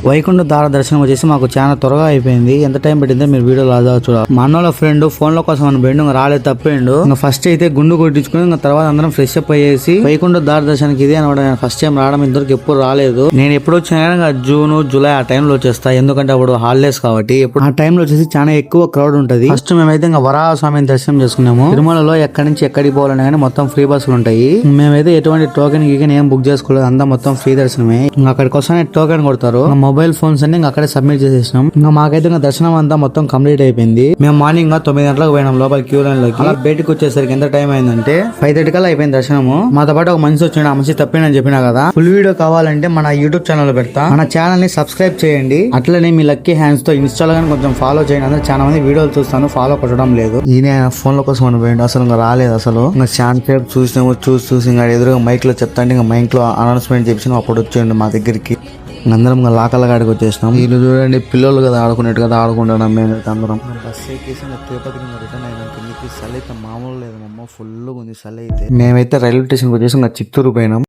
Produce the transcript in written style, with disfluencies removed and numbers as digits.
వైకుంఠ దార దర్శనం వచ్చేసి మాకు చాలా త్వరగా అయిపోయింది. ఎంత టైం పట్టిందో మీరు వీడియోలో చూడాలి. మా అన్నోళ్ళ ఫ్రెండ్ ఫోన్ లో కోసం అని బెండు రాలేదు, తప్పిండు. ఇంకా ఫస్ట్ అయితే గుండు కొట్టించుకుని ఇంకా తర్వాత అందరం ఫ్రెష్ అప్ అయ్యేసి వైకుంఠ దార దర్శనానికి ఇది అనమాట. ఫస్ట్ టైం రావడం, ఇంతవరకు ఎప్పుడు రాలేదు. నేను ఎప్పుడు వచ్చినా జూన్ జూలై ఆ టైంలో వచ్చేస్తా, ఎందుకంటే అప్పుడు హాలిడేస్ కాబట్టి. ఎప్పుడు ఆ టైంలో వచ్చేసి చాలా ఎక్కువ క్రౌడ్ ఉంటది. ఫస్ట్ మేమైతే ఇంకా వరాహ స్వామిని దర్శనం చేసుకున్నాము. తిరుమలలో ఎక్కడి నుంచి ఎక్కడికి పోవాలని కానీ మొత్తం ఫ్రీ బస్సులు ఉంటాయి. మేమైతే ఎటువంటి టోకెన్ గీకెన్ ఏం బుక్ చేసుకోలేదు, అంతా మొత్తం ఫ్రీ దర్శనమే. ఇంకా అక్కడికి వస్తానే టోకెన్ కొడతారు. మొబైల్ ఫోన్స్ అన్ని ఇంకా అక్కడే సబ్మిట్ చేసేసినాం. ఇంకా మాకైతే ఇంకా దర్శనం అంతా మొత్తం కంప్లీట్ అయిపోయింది. మేము మార్నింగ్ 9 గంటలకు పోయినాం లోపల క్యూ లైన్ లోకి. అలా బయటకు వచ్చేసరికి ఎంత టైం అయిందంటే 5:30 కల్లా అయిపోయింది దర్శనము. మాతో పాటు ఒక మనిషి వచ్చిండు, ఆ మనిషి తప్పిందని చెప్పినా కదా. ఫుల్ వీడియో కావాలంటే మన యూట్యూబ్ ఛానల్ లో పెడతా, మన ఛానల్ ని సబ్స్క్రైబ్ చేయండి. అట్లనే మీ లక్కీ హ్యాండ్స్ తో ఇన్స్టాల్ గానీ కొంచెం ఫాలో చేయండి. అందరూ చాలా మంది వీడియోలు చూస్తాను, ఫాలో కొట్టడం లేదు. ఈయన ఫోన్ లో కోసం అనిపోయిండు, అసలు ఇంకా రాలేదు. అసలు ఇంకా చాలా సేపు చూసినాము, చూసి ఇంకా ఎదురుగా మైక్ లో చెప్తా అంటే ఇంకా మైక్ లో అనౌన్స్మెంట్ చేసి అప్పుడు వచ్చేయండి మా దగ్గరికి. అందరం ఇంకా లాకల కాడికి వచ్చేసినాం. వీళ్ళు చూడండి పిల్లలు కదా ఆడుకునేట్టు కదా ఆడుకుంటున్నాం మేము అందరం. బస్ ఎక్కేసి తిరుపతికి రిటర్న్ అయినాం. కిందకి చలి అయితే మామూలు లేదు, ఫుల్ ఉంది చలి అయితే. మేమైతే రైల్వే స్టేషన్కి వచ్చేసి ఇంకా చిత్తూరు పోయినాం.